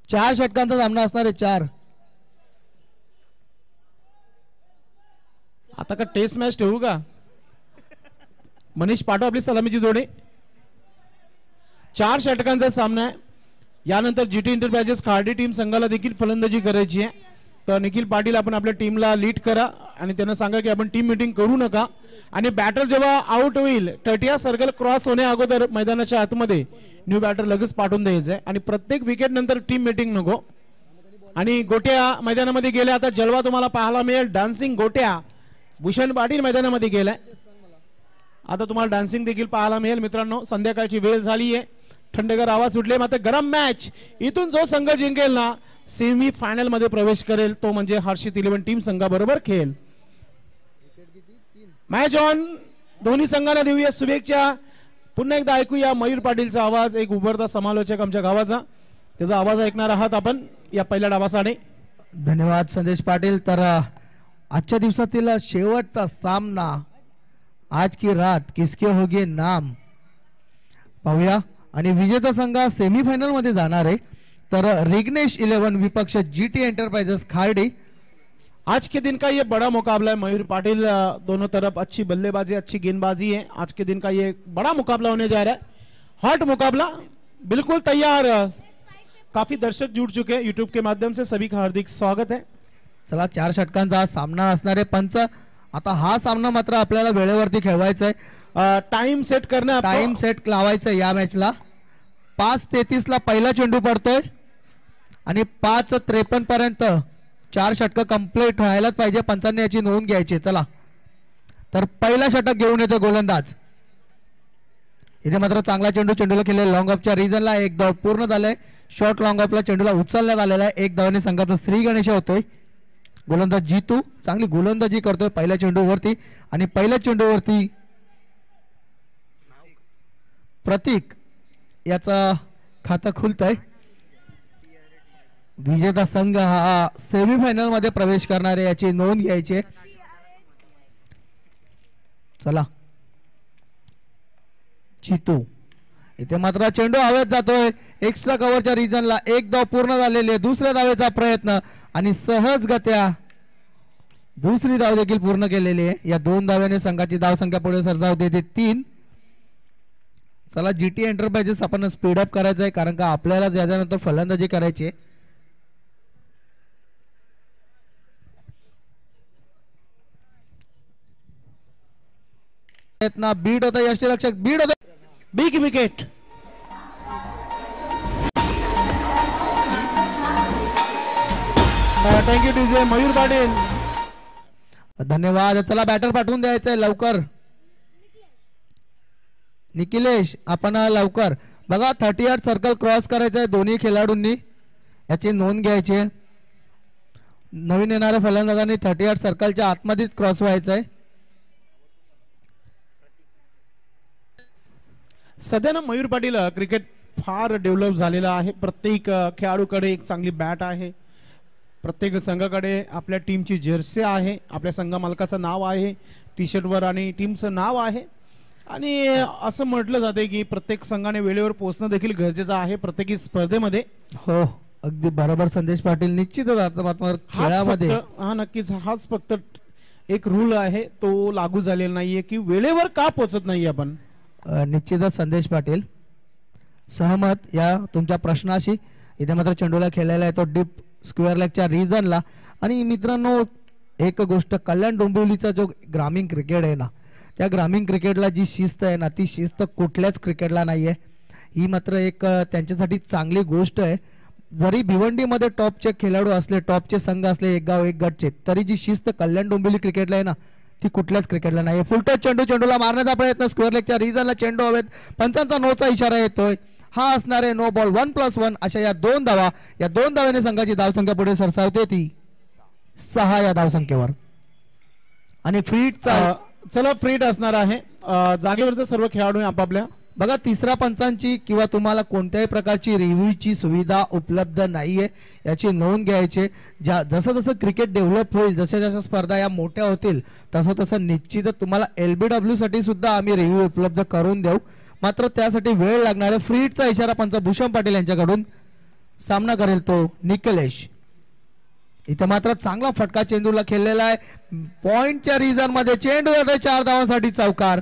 चार षटकांचा सामना असणार आहे. 4 आता का टेस्ट मॅच ठेवू का? मनीष पाठव आपली सलामीची जोडी. 4 षटकांचा सामना आहे. यानंतर जीटी एंटरप्राइजेस खार्डी टीम संघाला देखील फलंदाजी करायची आहे. तर निखिल पाटील आपण आपल्या टीमला लीड करा आणि त्यांना सांगा की आपण टीम मीटिंग करू नका आणि बॅटर जेव्हा आउट होईल टटिया सर्कल क्रॉस होण्या अगोदर मैदानाच्या आतमध्ये न्यू बॅटर लगेच पाठवून द्यायचं आहे आणि प्रत्येक विकेट नंतर टीम मीटिंग नको. आणि गोट्या मैदानामध्ये गेल्या. आता जलवा तुम्हाला पाहायला मिळेल. डान्सिंग गोट्या भूषण पाटील मैदानामध्ये गेलाय. आता तुम्हाला डान्सिंग देखील पाहायला मिळेल. मित्रांनो संध्याकाळची वेळ झाली आहे. थंडगार आवाज सुटले. मात्र गरम मॅच. इथून जो संघ जिंकेल ना सेमी फायनल मध्ये प्रवेश करेल तो म्हणजे हर्षित 11 टीम संघाबरोबर खेळेल. Match on. दोन्ही संघांना देऊया शुभेच्छा. पुन्हा एकदा ऐकूया मयूर पाटीलचा आवाज. एक उभरता समालोचक आमच्या गावाचा. त्याचा आवाज ऐकणार आहात आपण या पहिल्या डावासाठी. धन्यवाद संदेश पाटील. तर आजच्या दिवसातील शेवटचा सामना आज की रात किसके होगे नाम पाहूया. आणि विजेता संघ सेमीफायनल मध्ये जाणार आहे. तर रिग्नेश 11 विपक्ष जीटी एंटरप्राइजेस खार्डी. आज के दिन का ये बड़ा मुकाबला है मयूर पाटिल. दोनों तरफ अच्छी बल्लेबाजी अच्छी गेंदबाजी है. आज के दिन का ये बड़ा मुकाबला होने जा रहा है. हॉट मुकाबला बिल्कुल तैयार. काफी दर्शक जुड़ चुके हैं यूट्यूब के माध्यम से. सभी का हार्दिक स्वागत है. चला 4 षटकांचा सामना असणार आहे. पंच आता हा सामना मात्र आपल्याला वेळेवरती खेळवायचा आहे. टाइम सेट करना. टाइम सेट लावायचा या मॅचला. 5:33 ला पहिला चेंडू पडतोय आणि 5:53 पर्यंत 4 षटक कंप्लीट व्हायलाच पाहिजे. पंचांनी याची नोंद घ्यायची. चला तर पहिला षटक घेऊन येतो गोलंदाज. इथे मात्र चांगला चेंडू चेंडूला केले. लॉंग ऑफच्या रिजनला एक धाव पूर्ण झालंय. शॉर्ट लॉंग ऑफला चेंडूला उचलण्यात आलेला आहे. एक धावाने संघाचा श्री गणेश होतोय. गोलंदाज जीतू चांगली गोलंदाजी करतोय पहिल्या चेंडूवरती आणि पहिल्या चेंडूवरती प्रतीक याचा खातं खुलतंय. विजेता संघ हा सेमीफायनल मध्ये प्रवेश करणारे याची नोंद घ्यायची. चला जीतू. इथे मात्र चेंडू हवेत जातोय. एक्स्ट्रा कव्हरच्या रिजनला एक धाव पूर्ण झालेली आहे. दुसऱ्या धावेचा प्रयत्न आणि सहजगत्या दुसरी धाव देखील पूर्ण केलेली आहे. या 2 धाव्याने संघाची धाव संख्या पुढे सरसावते ते 3. चला जीटी एंटरप्राइजेस आपण स्पीड अप करायचं आहे कारण का आपल्याला याच्यानंतर फलंदाजी करायची. बीट होता यष्टीरक्षक. बीट होता. Big wicket. Thank you DJ Mayur Patil. धन्यवाद. चला बॅटर पाठवून द्यायचंय लवकर. निखिलेश आपण लवकर बघा. 38 सर्कल क्रॉस करायचं आहे दोन्ही खेळाडूंनी. याची नोंद घ्यायची. नवीन येणाऱ्या फलंदाजांनी 38 सर्कलच्या आतमध्येच क्रॉस व्हायचं आहे. सध्या ना मयूर पाटील क्रिकेट फार डेव्हलप झालेला आहे. प्रत्येक खेळाडूकडे एक चांगली बॅट आहे. प्रत्येक संघाकडे आपल्या टीमची जर्सी आहे. आपल्या संघ मालकाचं नाव आहे टी शर्टवर आणि टीमचं नाव आहे. आणि असं म्हटलं जाते की प्रत्येक संघाने वेळेवर पोहोचणं देखील गरजेचं आहे प्रत्येक स्पर्धेमध्ये. हो अगदी बरोबर संदेश पाटील. निश्चितच खेळामध्ये हा नक्कीच हाच फक्त एक रूल आहे तो लागू झालेला नाहीये की वेळेवर का पोहोचत नाही आपण. निश्चितच संदेश पाटील सहमत या तुमच्या प्रश्नाशी. इथे मात्र चेंडूला खेळलेला आहे तो डीप स्क्वेअर लेगच्या रिजनला. आणि मित्रांनो एक गोष्ट कल्याण डोंबिवलीचा जो ग्रामीण क्रिकेट आहे ना त्या ग्रामीण क्रिकेटला जी शिस्त आहे ना ती शिस्त कुठल्याच क्रिकेटला नाहीये. ही मात्र एक त्यांच्यासाठी चांगली गोष्ट आहे. जरी भिवंडीमध्ये टॉपचे खेळाडू असले टॉपचे संघ असले एक गाव एक गटचे तरी जी शिस्त कल्याण डोंबिवली क्रिकेटला आहे ना ती कुठल्याच क्रिकेटला नाही. फुलटच चेंडू चेंडूला मारण्याचा प्रयत्न स्क्वेअर लेगच्या रिजनला चेंडू हवेत. पंचांचा नोचा इशारा येतोय. हा असणार आहे नो बॉल. 1+1 अशा या 2 धावा. या 2 धाव्याने संघाची धावसंख्या पुढे सरसावते ती 6 या धावसंख्येवर. आणि फ्रीट चला फ्रीट असणार आहे. जागेवरचे सर्व खेळाडू आपापल्या बघा तिसऱ्या पंचांची किंवा तुम्हाला कोणत्याही प्रकारची रिव्ह्यूची सुविधा उपलब्ध नाहीये याची नोंद घ्यायची. जसं जसं क्रिकेट डेव्हलप होईल, जशा जशा स्पर्धा या मोठ्या होतील तसं तसं निश्चितच तुम्हाला LBW साठी सुद्धा आम्ही रिव्ह्यू उपलब्ध करून देऊ. मात्र त्यासाठी वेळ लागणार आहे. फ्री हिटचा इशारा पंच भूषण पाटील यांच्याकडून. सामना करेल तो निकलेश. इथे मात्र चांगला फटका चेंडूला खेळलेला आहे. पॉइंटच्या रिझन मध्ये चेंडू जातोय 4 धावांसाठी चौकार.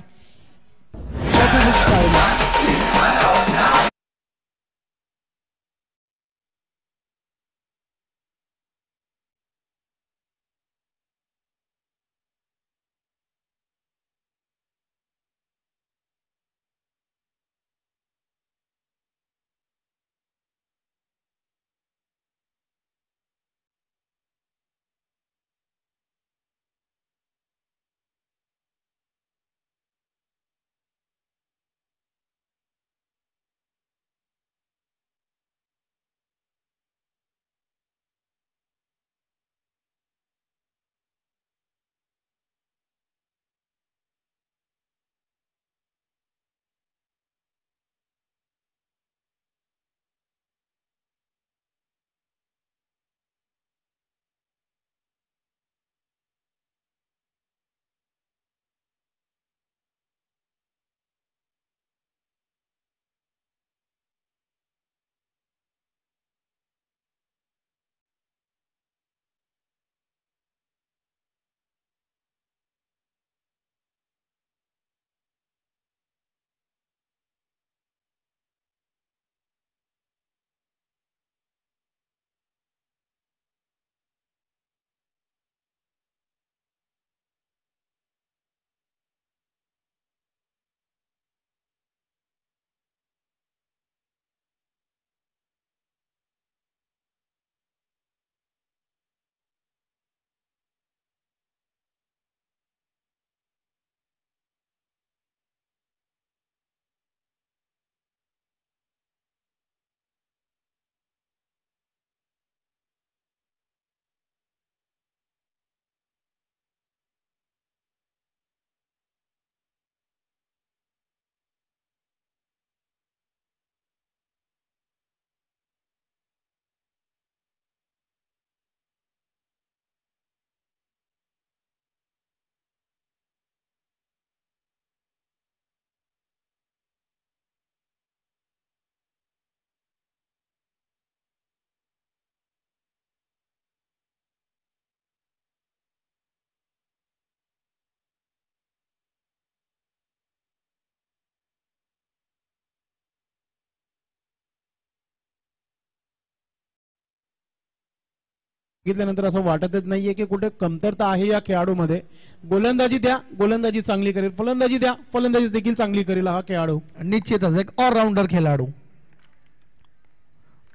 बघितल्यानंतर असं वाटतच नाहीये की कुठे कमतरता आहे या खेळाडूमध्ये. गोलंदाजी द्या, गोलंदाजी चांगली करेल. फलंदाजी द्या, फलंदाजी देखील चांगली करेल हा खेळाडू. निश्चितच एक ऑलराऊंडर खेळाडू.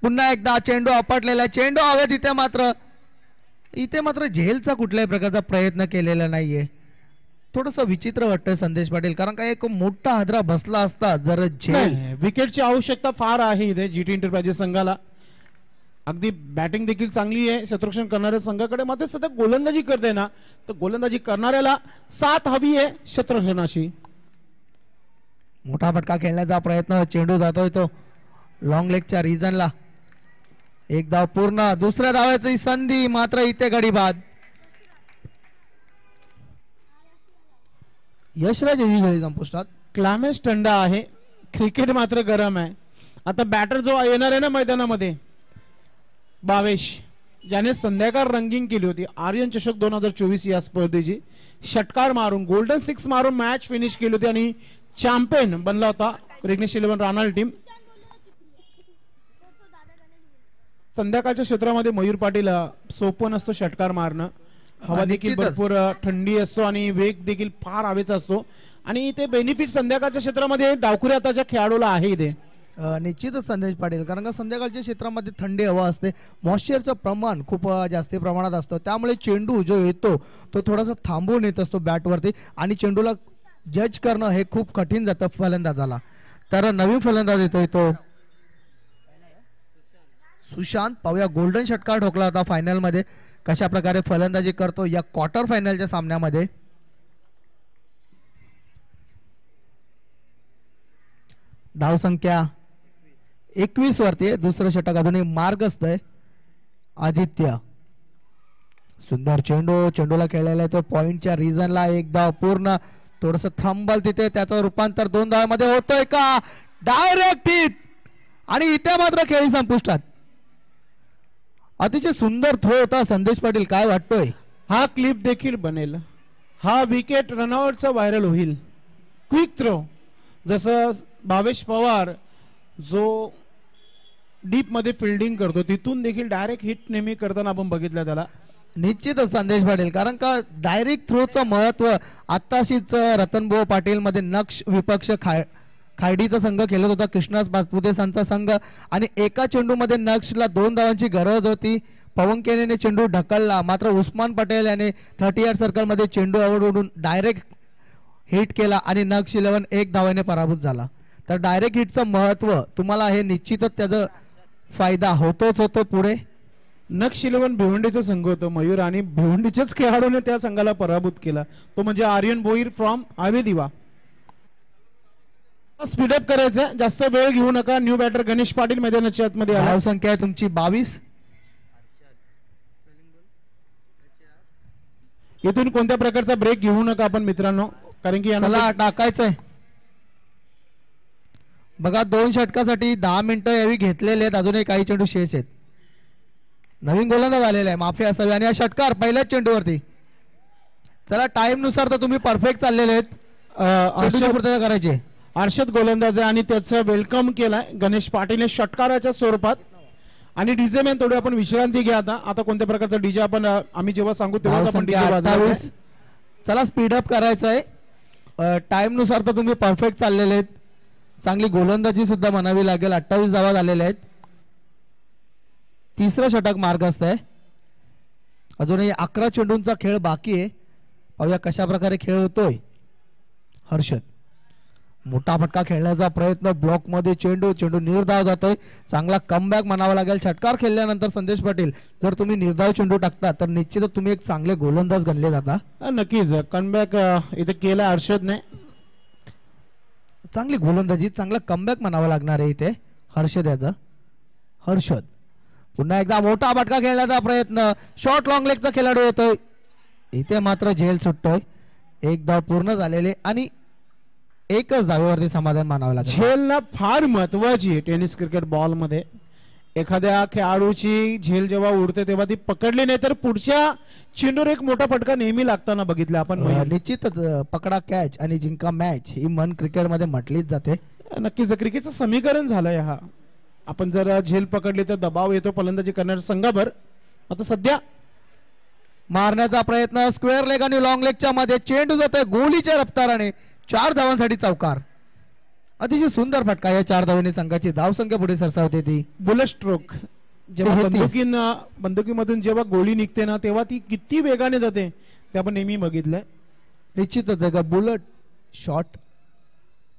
पुन्हा एकदा चेंडू आपटलेला. चेंडू हवेत. इथे मात्र झेलचा कुठल्याही प्रकारचा प्रयत्न केलेला नाहीये. थोडस विचित्र वाटतंय संदेश पाटील, कारण का एक मोठा हादरा बसला असता जर झेल. विकेटची आवश्यकता फार आहे इथे GT एंटरप्राइजेस संघाला. अगदी बॅटिंग देखील चांगली आहे शत्रुघ्न करणाऱ्या संघाकडे. मात्र सध्या गोलंदाजी करते ना, तर गोलंदाजी करणाऱ्याला 7 हवी आहे शत्रुघ्नाशी. मोठा फटका खेळण्याचा प्रयत्न. चेंडू जातोय तो लॉंग लेगच्या रिजनला. एक धाव पूर्ण. दुसऱ्या धावाची संधी, मात्र इथे गडी बाद. यशराज ही गडी संपुष्टात. क्लायमेट थंड आहे, क्रिकेट मात्र गरम आहे. आता बॅटर जो येणार आहे ना मैदानामध्ये, भावेश, ज्याने संध्याकाळ रंगींग केली होती आर्यन चषक 2024 या स्पर्धेची, षटकार मारून गोल्डन 6 मारून मॅच फिनिश केली होती आणि चॅम्पियन बनला होता रिग्नेश 11 राणाल टीम. संध्याकाळच्या क्षेत्रामध्ये मयूर पाटील सोपं नसतो षटकार मारणं. हवा देखील भरपूर थंडी असतो आणि वेग देखील फार हवेचा असतो. आणि ते बेनिफिट संध्याकाळच्या क्षेत्रामध्ये डावखुरी आताच्या खेळाडूला आहे इथे. निश्चितच संदेश पाटील, कारण का संध्याकाळच्या क्षेत्रामध्ये थंडी हवा असते, मॉइश्चरचं प्रमाण खूप जास्त प्रमाणात असतं. त्यामुळे चेंडू जो येतो तो थोडासा थांबून येत असतो बॅटवरती आणि चेंडूला जज करणं हे खूप कठीण जातं फलंदाजाला. तर नवीन फलंदाज येतोय तो सुशांत. पाहूया गोल्डन षटकार ठोकला होता फायनल मध्ये, कशा प्रकारे फलंदाजी करतो या क्वार्टर फायनलच्या सामन्यामध्ये. धावसंख्या 21 वरती. दुसरं षटक अजूनही मार्गस्थ आहे. आदित्य सुंदर चेंडूला खेळलेला आहे तो पॉइंटच्या रिजनला. एक धाव पूर्ण. थोडस थांबल तिथे. त्याचं रूपांतर 2 धावांमध्ये होतोय का? Direct hit. आणि इथे मात्र खेळी संपुष्टात. अतिशय सुंदर थ्रो होता. संदेश पाटील काय वाटतोय? हा क्लिप देखील बनेल. हा विकेट रनआउटचा व्हायरल होईल. क्विक थ्रो जसं भावेश पवार जो डीप मध्ये फिल्डिंग करतो तिथून देखील डायरेक्ट हिट नेहमी करताना आपण बघितलं त्याला. निश्चितच संदेश पाटील. कारण का डायरेक्ट थ्रोचं महत्व आत्ताशीच रतनभाऊ पाटील मध्ये नक्ष विपक्ष खायडीचा संघ खेळत होता. कृष्णास पाचपुतेसांचा संघ. आणि एका चेंडूमध्ये नक्षला 2 धावांची गरज होती. पवनकेने चेंडू ढकलला. मात्र उस्मान पटेल याने 38 सर्कलमध्ये चेंडू आवडून डायरेक्ट हिट केला आणि नक्ष 11 1 धावाने पराभूत झाला. तर डायरेक्ट हिटचं महत्व तुम्हाला हे निश्चितच त्याचा फायदा होतोच होतो पुढे. नक्ष 11 भिवंडीचा संघ होतं मयूर आणि भिवंडीच्याच खेळाडूने त्या संघाला पराभूत केला. तो म्हणजे आर्यन भोईर फ्रॉम आवेदिवा. स्पीडअप करायचं. जास्त वेळ घेऊ नका. न्यू बॅटर गणेश पाटील मैदानाच्या आतमध्ये आला. धाव संख्या आहे तुमची 22. इथून कोणत्या प्रकारचा ब्रेक घेऊ नका आपण मित्रांनो. कारण की याला टाकायचंय. बघा 2 षटकासाठी 10 मिनिटं यावी घेतलेले आहेत. अजूनही काही चेंडू शेष आहेत. नवीन गोलंदाज आलेला आहे. माफी असावी. आणि हा षटकार पहिल्याच चेंडूवरती. चला टाइम नुसार तर तुम्ही परफेक्ट चाललेले आहेत. करायचे. अर्षद गोलंदाज आहे आणि त्याचं वेलकम केलाय गणेश पाटील षटकाराच्या स्वरूपात. आणि डीजे मॅन थोडी आपण विश्रांती घ्या. आता कोणत्या प्रकारचा डीजे आपण आम्ही जेव्हा सांगू तेव्हा आपण डीजे वाजवायचा. चला स्पीडअप करायचं आहे. टाइम नुसार तर तुम्ही परफेक्ट चाललेले आहेत. चांगली गोलंदाजी सुद्धा म्हणावी लागेल. 28 धावा झालेल्या आहेत. तिसरं षटक मार्गस्थ आहे. अजूनही 11 चेंडूंचा खेळ बाकी आहे. पाहूया कशा प्रकारे खेळ होतोय. हर्षद मोठा फटका खेळण्याचा प्रयत्न. ब्लॉक मध्ये चेंडू निर्धाव जातोय. चांगला कमबॅक म्हणावा लागेल. षटकार खेळल्यानंतर संदेश पाटील जर तुम्ही निर्धाव चेंडू टाकता तर निश्चितच तुम्ही एक चांगले गोलंदाज गणले जाता. नक्कीच कमबॅक इथे केला हर्षदने. चांगली गोलंदाजी चांगला कमबॅक म्हणावा लागणार आहे इथे हर्षद याचा. हर्षद पुन्हा एकदा मोठा फटका खेळण्याचा प्रयत्न. शॉर्ट लॉंग लेगचा खेळाडू येतोय. इथे मात्र झेल सुटतोय. एक धाव पूर्ण झालेले आणि एकच धावेवरती समाधान मानावं लागेल. झेल ना फार महत्वाची आहे टेनिस क्रिकेट बॉल मध्ये. एखाद्या खेळाडूची झेल जेव्हा उडते तेव्हा ती पकडली नाही तर पुढच्या चेंडूवर एक मोठा फटका नेहमी लागताना बघितला आपण. निश्चितच पकडा कॅच आणि जिंका मॅच ही मन क्रिकेटमध्ये म्हटलीच जाते. नक्कीच क्रिकेटचं समीकरण झालंय हा. आपण जर झेल पकडली तर दबाव येतो फलंदाजी करणाऱ्या संघावर. आता सध्या मारण्याचा प्रयत्न. स्क्वेअर लेग आणि लॉंग लेगच्या मध्ये चेंडू जातोय गोलीच्या रफ्ताराने. 4 धावांसाठी चौकार. अतिशय सुंदर फटका. या 4 धावांनी संघाची धावसंख्या पुढे सरसावते. ती बुलेट स्ट्रोक. जेव्हा बंदुकीमधून जेव्हा गोळी निघते ना तेव्हा ती किती वेगाने जाते ते आपण नेहमी बघितलंय. निश्चितच आहे का बुलेट शॉट.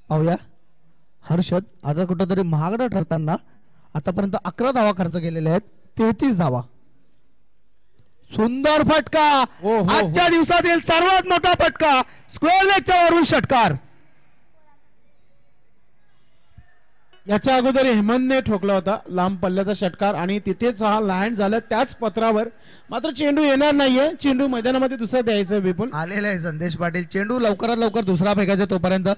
पाहूया हर्षद आता कुठंतरी महागडा ठरताना. आतापर्यंत 11 धावा खर्च केलेल्या आहेत. 33 धावा. सुंदर फटका. आजच्या दिवसातील सर्वात मोठा फटका. स्क्वेअर लेगच्या वरून षटकार. याच्या अगोदर हेमंतने ठोकला होता लांब पल्ल्याचा षटकार आणि तिथेच हा लँड झाला त्याच पत्रावर. मात्र चेंडू येणार नाहीये. चेंडू मैदानामध्ये दुसरा द्यायचा. विपुल आलेला आहे संदेश पाटील. चेंडू लवकरात लवकर दुसरा फेकायचा तोपर्यंत.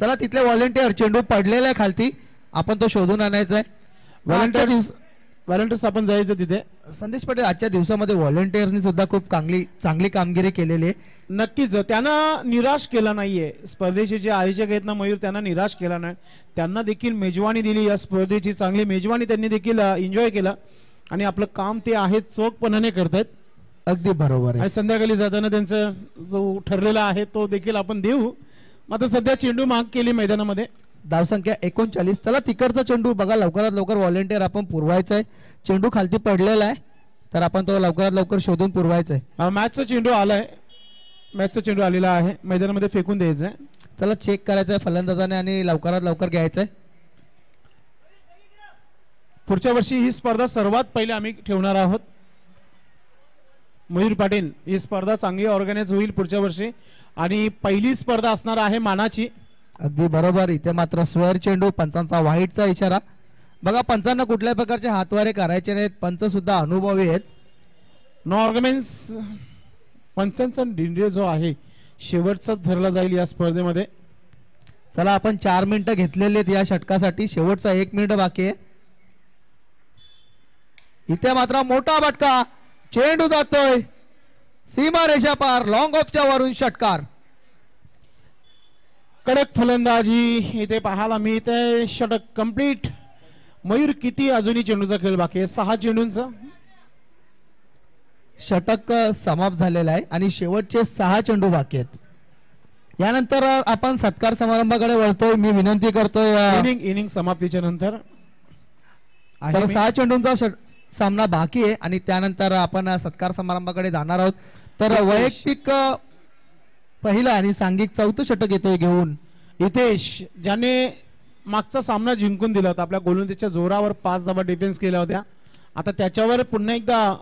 चला तिथले व्हॉलेंटियर चेंडू पडलेला आहे खालती. आपण तो शोधून आणायचा आहे. व्हॉलेंटियर्स आपण जायचं तिथे. संदेश पाटील आजच्या दिवसामध्ये व्हॉलेंटियर्सनी सुद्धा खूप चांगली कामगिरी केलेली आहे. नक्कीच त्यांना निराश केला नाहीये. स्पर्धेचे जे आयोजक आहेत ना मयूर त्यांना निराश केला नाही. त्यांना देखील मेजवानी दिली. या स्पर्धेची चांगली मेजवानी त्यांनी देखील एन्जॉय केला आणि आपलं काम ते आहे चोखपणाने करतायत. अगदी बरोबर आहे. संध्याकाळी जाताना त्यांचं जो ठरलेला आहे तो देखील आपण देऊ. मात्र सध्या चेंडू माग केली मैदानामध्ये. धावसंख्या 39. चला तिकडचा चेंडू बघा लवकरात लवकर व्हॉलेंटियर आपण पुरवायचा आहे. चेंडू खालती पडलेला आहे तर आपण तो लवकरात लवकर शोधून पुरवायचा आहे. मॅचचा चेंडू आलाय. मॅचचा चेंडू आलेला आहे. मैदानामध्ये फेकून द्यायचा आहे. चला चेक करायचं आहे फलंदाजाने आणि लवकरात लवकर घ्यायचं आहे. पुढच्या वर्षी ही स्पर्धा सर्वात पहिले आम्ही ठेवणार आहोत. मयूर पाटील ही स्पर्धा चांगली ऑर्गनाइज होईल पुढच्या वर्षी आणि पहिली स्पर्धा असणार आहे मानाची. अगदी बरोबर. इथे मात्र स्क्वेअर चेंडू, पंचांचा व्हाईटचा इशारा. बघा पंचांना कुठल्याही प्रकारचे हातवारे करायचे नाहीत, पंच सुद्धा अनुभवी आहेत. नो ऑर्गमेंट्स पंचांचा निर्णय जो आहे शेवटचा धरला जाईल या स्पर्धेमध्ये. चला आपण 4 मिनिटं घेतलेली आहेत या षटकासाठी, शेवटचा 1 मिनिट बाकी आहे. इथे मात्र मोठा फटका, चेंडू जातोय सीमा रेषा पार, लॉंग ऑफच्या वरून षटकार. कडक फलंदाजी इथे पाहायला मिळते. षटक कंप्लीट. मयूर किती अजूनही चेंडूचा खेळ बाकी आहे? 6 चेंडूंचा षटक समाप्त झालेला आहे आणि शेवटचे 6 चेंडू बाकी आहेत. यानंतर आपण सत्कार समारंभाकडे वळतोय. मी विनंती करतोय इनिंग समाप्तीच्या नंतर तर 6 चेंडूंचा सामना बाकी आहे आणि त्यानंतर आपण सत्कार समारंभाकडे जाणार आहोत. तर वैयक्तिक पहिलं आणि सांघिक 4थं षटक येतोय घेऊन हितेश, ज्याने मागचा सामना जिंकून दिला होता, आपल्या गोलंदाजीच्या जोरावर 5 धावा डिफेन्स केल्या होत्या. आता त्याच्यावर पुन्हा एकदा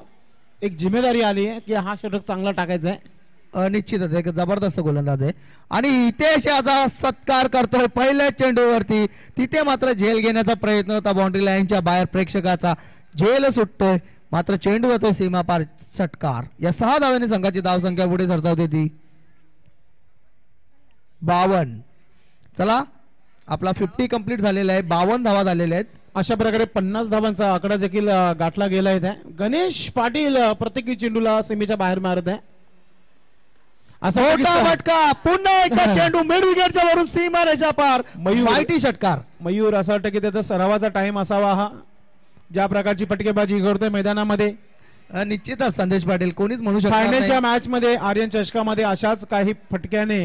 एक जिम्मेदारी आली आहे की हा षटक चांगला टाकायचा आहे. निश्चितच एक जबरदस्त गोलंदाज आहे आणि हितेश याचा सत्कार करतोय पहिल्या चेंडूवरती. तिथे मात्र झेल घेण्याचा प्रयत्न होता, बाउंड्री लाईनच्या बाहेर प्रेक्षकाचा झेल सुटतोय, मात्र चेंडू होतोय सीमा पार, षटकार. या 6 धाव्याने संघाची धावसंख्या पुढे सरसावते ती 52. चला आपला 50 कंप्लीट झालेला आहे, 52 धावा झालेल्या आहेत. अशा प्रकारे 50 धावांचा आकडा देखील गाठला गेला आहे. गणेश पाटील प्रत्येकी चेंडूला सीमेच्या बाहेर मारत आहे. असा मोठा फटका, पुन्हा एकदा चेंडू मिड विकेटच्या वरून सीमा रेषा पार, माहिती षटकार. मयूर असं वाटतं की त्याचा सरावाचा टाइम असावा हा, ज्या प्रकारची फटकेबाजी करतोय मैदानामध्ये. निश्चितच संदेश पाटील, कोणीच म्हणू शकत फायनलच्या मॅच मध्ये आर्यन चषकामध्ये अशाच काही फटक्याने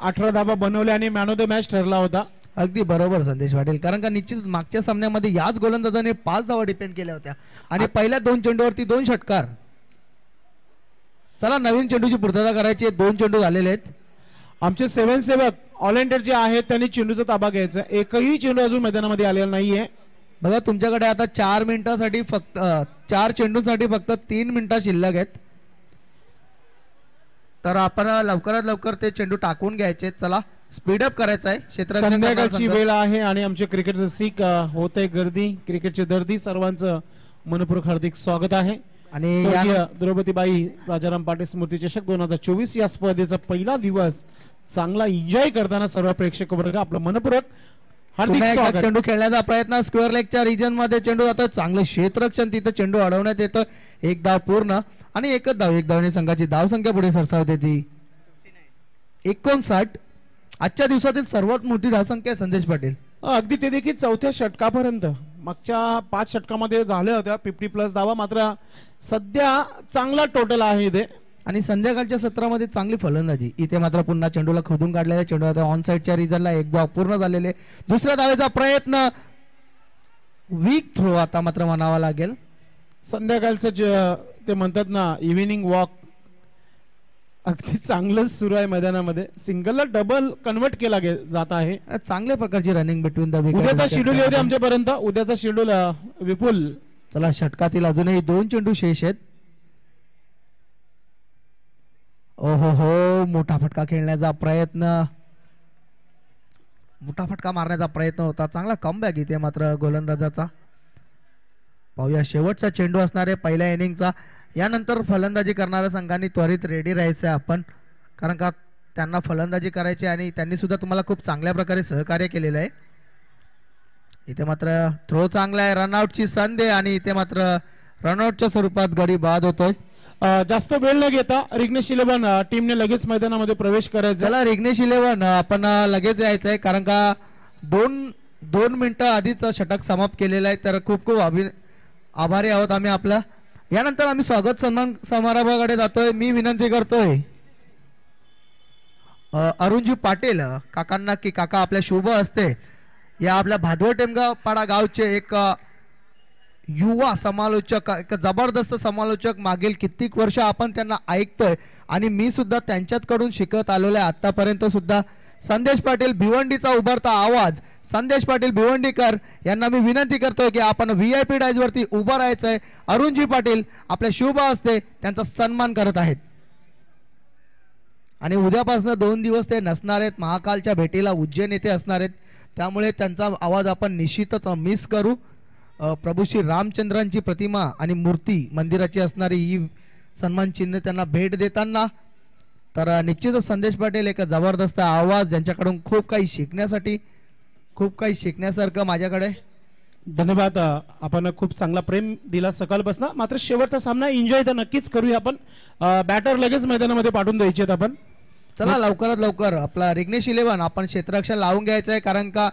18 धावा बनवल्या आणि मॅन ऑफ द मॅच ठरला होता. अगदी बरोबर संदेश पाटील, कारण का निश्चित मागच्या सामन्यामध्ये याच गोलंदाजाने 5 धावा डिपेंड केल्या होत्या आणि पहिल्या 2 चेंडूवरती 2 षटकार. चला नवीन चेंडूची पूर्तता करायची, 2 चेंडू झालेले आहेत. आमचे 7 सेवक ऑलराऊंडर जे आहेत त्यांनी चेंडूचा ताबा घ्यायचा. एकही चेंडू अजून मैदानामध्ये आलेला नाहीये. बघा तुमच्याकडे आता 4 मिनिटांसाठी फक्त 4 चेंडूंसाठी फक्त 3 मिनिटं शिल्लक आहेत. तर आपण लवकरात लवकर ते चेंडू टाकून घ्यायचे. चला स्पीडअप करायचं आहे. क्षेत्ररक्षण संध्याकाळची वेळ आहे आणि आमचे क्रिकेट रसिक होते गर्दी, क्रिकेटचे दर्दी सर्वांचं मनपूर्वक हार्दिक स्वागत आहे. आणि द्रौपदीबाई राजाराम पाटील स्मृती चषक 2024 या स्पर्धेचा पहिला दिवस चांगला एन्जॉय करताना सर्व प्रेक्षक वर्ग आपलं मनपूर्वक हार्दिक स्वागत. चेंडू खेळण्याचा प्रयत्न स्क्वेअर लेगच्या रिजन मध्ये चेंडू जातो, चांगलं क्षेत्ररक्षण, तिथं चेंडू अडवण्यात येतं. 1 धाव पूर्ण आणि एकच धाव, 1 धावाने संघाची धावसंख्या पुढे सरसावते ती 59. आजच्या दिवसातील सर्वात मोठी धावसंख्या आहे संदेश पाटील. अगदी ते देखील 4थ्या षटकापर्यंत. मागच्या 5 षटकामध्ये झाल्या होत्या 50+ धावा, मात्र सध्या चांगला टोटल आहे इथे. आणि संध्याकाळच्या सत्रामध्ये चांगली फलंदाजी. इथे मात्र पुन्हा चेंडूला खोदून काढलेला चेंडू आता ऑन साइडच्या रिजनला 1 धाव पूर्ण झालेले. दुसऱ्या धावेचा प्रयत्न, वीक थ्रो आता मात्र म्हणावा लागेल. संध्याकाळचं ते म्हणतात ना इव्हिनिंग वॉक अगदी चांगलंच सुरू आहे मैदानामध्ये. सिंगलला डबल कन्वर्ट केला जात आहे. चांगल्या प्रकारची रनिंग बिटवीन द विकेट. उद्याचा शेड्यूल येऊ दे आमच्यापर्यंत, उद्याचा शेड्यूल विपुल. चला षटकातील अजूनही 2 चेंडू शेष आहेत. ओहो हो, मोठा फटका खेळण्याचा प्रयत्न, मोठा फटका मारण्याचा प्रयत्न होता. चांगला कमबॅक इथे मात्र गोलंदाजाचा. पाहूया शेवटचा चेंडू असणार आहे पहिल्या इनिंगचा. यानंतर फलंदाजी करणाऱ्या संघांनी त्वरित रेडी राहायचं आहे आपण, कारण का त्यांना फलंदाजी करायची आणि त्यांनी सुद्धा तुम्हाला खूप चांगल्या प्रकारे सहकार्य केलेलं आहे. इथे मात्र थ्रो चांगला आहे, रनआउटची संधी आणि इथे मात्र रनआउटच्या स्वरूपात गडी बाद होतोय. जास्त वेळ न घेता रिग्नेश 11 टीमने लगेच मैदानामध्ये प्रवेश करायचा. चला रिग्नेश 11 आपण लगेच यायचं आहे, कारण का 2 मिनिटं आधीच षटक समाप्त केलेलं आहे. तर खूप खूप आभारी आहोत आम्ही आपला. यानंतर आम्ही स्वागत सन्मान समारंभाकडे जातोय. मी विनंती करतोय अरुणजी पाटील काकांना की काका आपल्या शुभ असते या आपल्या भादवड टेमगापाडा गावचे एक युवा समालोचक, एक जबरदस्त समालोचक. मागील कित्येक वर्ष आपण त्यांना ऐकतोय आणि मी सुद्धा त्यांच्याकडून शिकत आलेलो आहे आतापर्यंत सुद्धा. संदेश पाटील भिवंडीचा उभरता आवाज, संदेश पाटील भिवंडीकर यांना मी विनंती करतोय की आपण VIP डायज वरती उभं राहायचंय. अरुणजी पाटील आपल्या शुभ असते त्यांचा सन्मान करत आहेत आणि उद्यापासून 2 दिवस ते नसणार आहेत. महाकालच्या भेटीला उज्जैन येथे असणार आहेत, त्यामुळे त्यांचा आवाज आपण निश्चितच मिस करू. प्रभू श्री रामचंद्रांची प्रतिमा आणि मूर्ती मंदिराची असणारी ही सन्मान चिन्ह त्यांना भेट देताना तर निश्चितच संदेश पाटील एक जबरदस्त आवाज, ज्यांच्याकडून खूप काही शिकण्यासारखं माझ्याकडे. धन्यवाद. आपण खूप चांगला प्रेम दिला सकाळपासून. मात्र शेवटचा सामना एन्जॉय तर नक्कीच करूया आपण. बॅटर लगेच मैदानामध्ये पाठवून द्यायचे आहेत आपण. चला लवकरात लवकर आपला रिग्नेश 11 आपण क्षेत्ररक्षण लावून घ्यायचं आहे, कारण का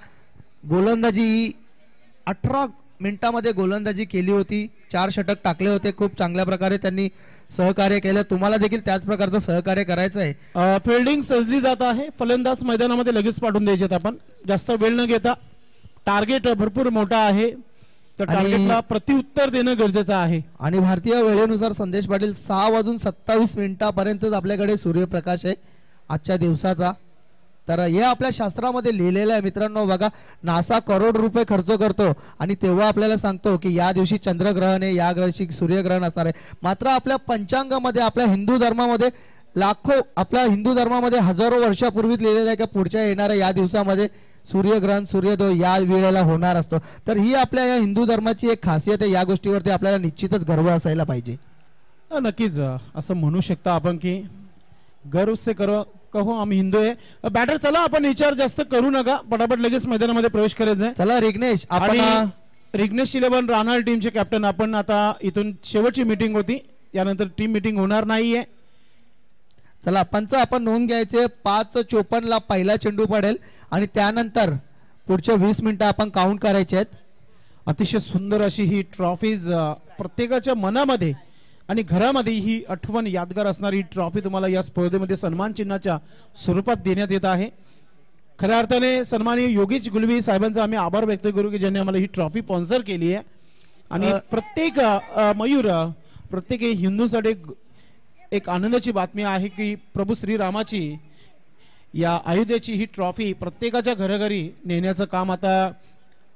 गोलंदाजी 18 मिनिटामध्ये गोलंदाजी केली होती. 4 षटक टाकले होते. खूप चांगल्या प्रकारे त्यांनी सहकार्य केलं. तुम्हाला देखील त्याच प्रकारचं सहकार्य करायचं आहे. फिल्डिंग सजली जात आहे. फलंदाज मैदानामध्ये लगेच पाठवून द्यायचे आहेत आपण. जास्त वेळ न घेता. टार्गेट भरपूर मोठा आहे, तर टार्गेटला प्रत्युत्तर देणं गरजेचं आहे. आणि भारतीय वेळेनुसार संदेश पाटील 6:27 आपल्याकडे सूर्यप्रकाश आहे आजच्या दिवसाचा. तर हे आपल्या शास्त्रामध्ये लिहिलेलं आहे मित्रांनो. बघा, नासा करोड रुपये खर्च करतो आणि तेव्हा आपल्याला सांगतो की या दिवशी चंद्रग्रहण आहे, या दिवशी सूर्यग्रहण असणार आहे. मात्र आपल्या पंचांगामध्ये, आपल्या हिंदू धर्मामध्ये आपल्या हिंदू धर्मामध्ये हजारो वर्षापूर्वीच लिहिलेलं आहे की पुढच्या येणाऱ्या या दिवसामध्ये सूर्यग्रहण, सूर्योदय या वेळेला होणार असतो. तर ही आपल्या या हिंदू धर्माची एक खासियत आहे. या गोष्टीवरती आपल्याला निश्चितच गर्व असायला पाहिजे. नक्कीच असं म्हणू शकता आपण की गर्व से कहो आम्ही हिंदू आहे. बॅटर चला आपण विचार जास्त करू नका, पटापट लगेच मैदानामध्ये प्रवेश करायचा आहे. चला रिग्नेश, आपण रिग्नेश 11 राहणार टीमचे कॅप्टन. आपण आता इथून शेवटची मीटिंग होती, यानंतर टीम मीटिंग होणार नाहीये. चला पंच आपण नोंद घ्यायचे. 5:54 पहिला चेंडू पडेल आणि त्यानंतर पुढचे 20 मिनिटं आपण काउंट करायचे आहेत. अतिशय सुंदर अशी ही ट्रॉफीज प्रत्येकाच्या मनामध्ये आणि घरामध्ये ही आठवण यादगार असणारी ट्रॉफी तुम्हाला या स्पर्धेमध्ये सन्मान चिन्हाच्या स्वरूपात देण्यात येत आहे. खऱ्या अर्थाने सन्माननीय योगेश गुलवी साहेबांचा आम्ही आभार व्यक्त करू की ज्यांनी आम्हाला ही ट्रॉफी स्पॉन्सर केली आहे. आणि प्रत्येक प्रत्येक हिंदूंसाठी एक आनंदाची बातमी आहे की प्रभू श्रीरामाची या अयोध्येची ही ट्रॉफी प्रत्येकाच्या घरोघरी नेण्याचं काम आता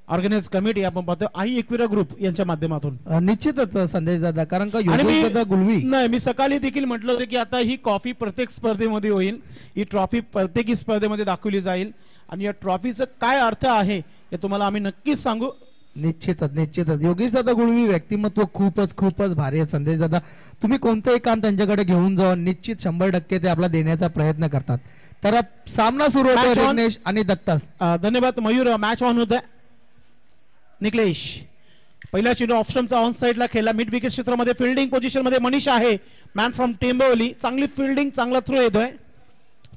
ऑर्गनाइज कमिटी आपण पाहतो आई एकविरा ग्रुप यांच्या माध्यमातून. निश्चितच संदेश दादा, कारण का योगेश दादा गुलवी नाही, मी सकाळी देखील म्हटलं होतं की आता ही कॉफी प्रत्येक स्पर्धेमध्ये होईल, ही ट्रॉफी प्रत्येकी स्पर्धेमध्ये दाखवली जाईल आणि या ट्रॉफीचा काय अर्थ आहे हे तुम्हाला आम्ही नक्कीच सांगू. निश्चितच योगेश दादा गुळवी व्यक्तिमत्व खूपच भारी आहे. संदेश दादा, तुम्ही कोणतंही काम त्यांच्याकडे घेऊन जाऊन निश्चित 100% ते आपला देण्याचा प्रयत्न करतात. तर सामना सुरू होतो रिग्नेश आणि दत्ता. धन्यवाद मयूर. मॅच ऑन होत आहे. निकलेश पहिला चेंडू ऑप्शनचा ऑन साइडला खेळला. मिड विकेट क्षेत्रामध्ये फिल्डिंग पोझिशन मध्ये मनीष आहे, मॅन फ्रॉम टेंबोली. चांगली फिल्डिंग, चांगला थ्रो येतोय.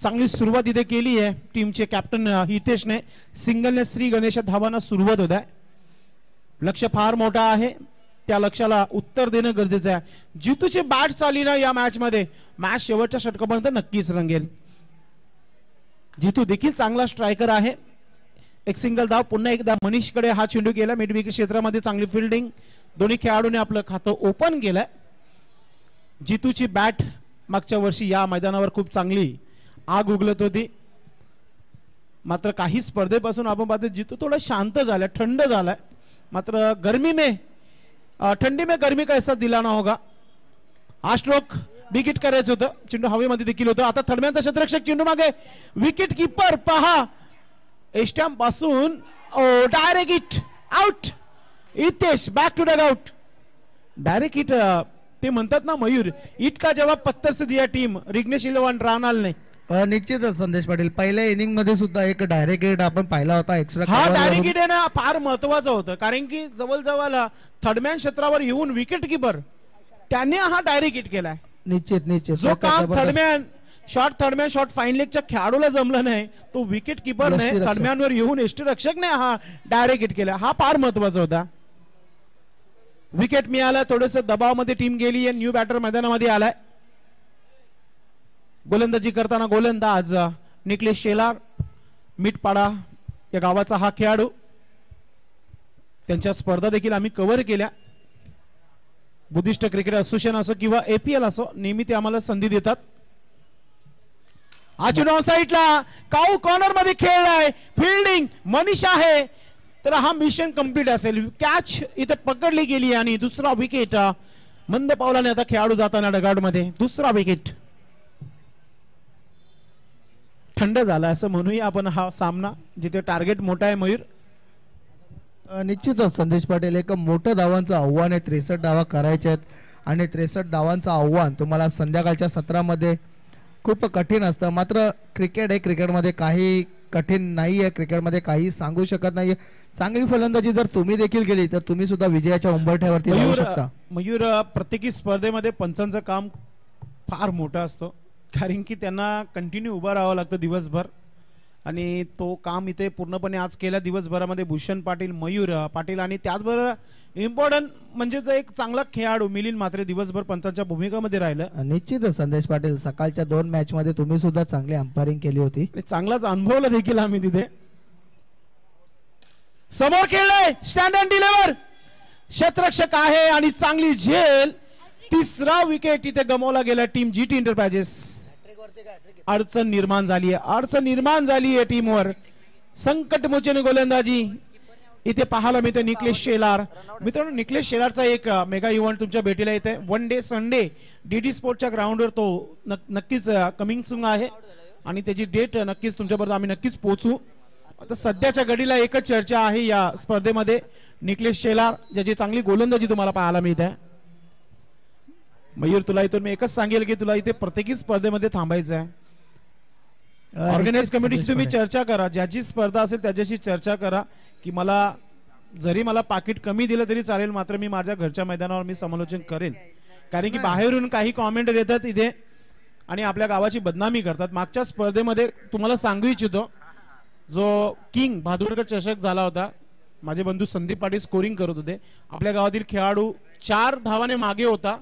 चांगली सुरुवात इथे केली आहे टीमचे कॅप्टन हितेशने. सिंगलने श्री गणेश धावांना सुरुवात होत आहे. लक्ष फार मोठा आहे, त्या लक्ष्याला उत्तर देणं गरजेचं आहे. जितूची बॅट चालली ना या मॅच मध्ये, मॅच शेवटच्या षटकापर्यंत नक्कीच रंगेल. जितू देखील चांगला स्ट्रायकर आहे. एक सिंगल धाव पुन्हा एकदा मनीषकडे हा चेंडू गेला. मिड विकेट क्षेत्रामध्ये चांगली फिल्डिंग, दोन्ही खेळाडूंनी आपलं खातं ओपन केलंय. जितूची बॅट मागच्या वर्षी या मैदानावर खूप चांगली आग उगलत होती, मात्र काही स्पर्धेपासून आपण पाहतो जितू थोडा शांत झालाय, थंड झालाय. मात्र ठंडी में गर्मी का एहसास दिलाना होगा. हा स्ट्रोक विकेट करायचं होतं, चेंडू हवेमध्ये देखील होतं. आता थडम्यांचा क्षेत्ररक्षक चेंडू मागे, विकेट कीपर पहा एस्टॅम पासून direct hit out. Hitesh back to dugout. Direct hit ते म्हणतात ना मयूर, हिट का जवाब पत्थर से दिया टीम रिग्नेश 11 राहणार नाही. निश्चितच संदेश पाटील, पहिल्या इनिंग मध्ये सुद्धा एक डायरेक्ट हिट आपण पाहिला होता. एक्स्ट्रा हा डायरेक्ट हिट आहे ना, फार महत्वाचं होतं, कारण की जवळजवळ थर्डमॅन क्षेत्रावर येऊन विकेट किपर त्याने हा डायरेक्ट हिट केलाय. निश्चित जो काम थर्डमॅन शॉट फाईन लेगच्या खेळाडूला जमलं नाही, तो विकेट किपरने थर्डमॅनवर येऊन यष्टीरक्षकने हा डायरेक्ट हिट केला. हा फार महत्वाचा होता. विकेट मिळाला, थोडस दबावामध्ये टीम गेली आहे. न्यू बॅटर मैदानामध्ये आलाय. गोलंदाजी करताना गोलंदाज निकलेश शेलार, मिटपाडा या गावाचा हा खेळाडू. त्यांच्या स्पर्धा देखील आम्ही कव्हर केल्या. बुद्धिस्ट क्रिकेट असोसिएशन असो किंवा APL असो, नेहमी ते आम्हाला संधी देतात. हा चेंडू साईडला काऊ कॉर्नर मध्ये खेळलाय. फिल्डिंग मनीष आहे, तर हा मिशन कंप्लीट असेल. कॅच इथे पकडली गेली आणि दुसरा विकेट मंद पावलाने आता खेळाडू जाताना डगआउट मध्ये. दुसरा विकेट. थंड झाला असं म्हणूया आपण हा सामना, जिथे टार्गेट मोठा आहे मयूर. निश्चितच संदेश पाटील, एक मोठं धावांचं आव्हान आहे. 63 धावा करायचे आहेत आणि 63 धावांचं आव्हान तुम्हाला संध्याकाळच्या सत्रामध्ये खूप कठीण असतं. मात्र क्रिकेट आहे, क्रिकेटमध्ये काही कठीण नाही आहे, क्रिकेटमध्ये काही सांगू शकत नाही. चांगली फलंदाजी जर तुम्ही देखील केली तर तुम्ही सुद्धा विजयाच्या उंबरठ्यावरती जाऊ शकता. मयूर, प्रत्येकी स्पर्धेमध्ये पंचांचं काम फार मोठं असतं, कारण की त्यांना कंटिन्यू उभं राहावं लागतं दिवसभर, आणि तो काम इथे पूर्णपणे आज केला दिवसभरामध्ये भूषण पाटील, मयूर पाटील, आणि त्याचबरोबर इम्पॉर्टंट म्हणजे एक चांगला खेळाडू मिलिंद म्हात्रे दिवसभर पंचांच्या भूमिकामध्ये राहिलं. निश्चितच संदेश पाटील, सकाळच्या 2 मॅच मध्ये तुम्ही सुद्धा चांगली अंपायरिंग केली होती, चांगलाच अनुभवला देखील आम्ही तिथे. समोर खेळलाय स्टँड अँड डिलिव्हर, क्षेत्ररक्षक आहे आणि चांगली झेल. 3रा विकेट इथे गमावला गेला टीम जीटी एंटरप्राइजेस. अडचण निर्माण झाली आहे टीमवर. संकटमोचन गोलंदाजी इथे पाहायला मिळते निकलेश शेलार. मित्रांनो, निकलेश शेलारचा एक मेगा इव्हेंट तुमच्या भेटीला येते. 1 डे संडे डीडी स्पोर्टच्या ग्राउंडवर तो नक्कीच कमिंग सून आहे, आणि त्याची डेट नक्कीच तुमच्यापर्यंत आम्ही नक्कीच पोहोचू. आता सध्याच्या घडीला एकच चर्चा आहे या स्पर्धेमध्ये, निकलेश शेलार ज्याची चांगली गोलंदाजी तुम्हाला पाहायला मिळते. मयूर, तुला इथून मी एकच सांगेल की तुला इथे प्रत्येकी स्पर्धेमध्ये थांबायचं आहे. ऑर्गनाइज कमिटीची तुम्ही चर्चा करा, ज्याची स्पर्धा असेल त्याच्याशी चर्चा करा की जरी मला पाकिट कमी दिलं तरी चालेल, मात्र मी माझ्या घरच्या मैदानावर मी समालोचन करेन. कारण की बाहेरून काही कॉमेंट येतात इथे आणि आपल्या गावाची बदनामी करतात. मागच्या स्पर्धेमध्ये तुम्हाला सांगू इच्छितो, जो किंग बहादुरगड चषक झाला होता, माझे बंधू संदीप पाटील स्कोरिंग करत होते. आपल्या गावातील खेळाडू 4 धावाने मागे होता,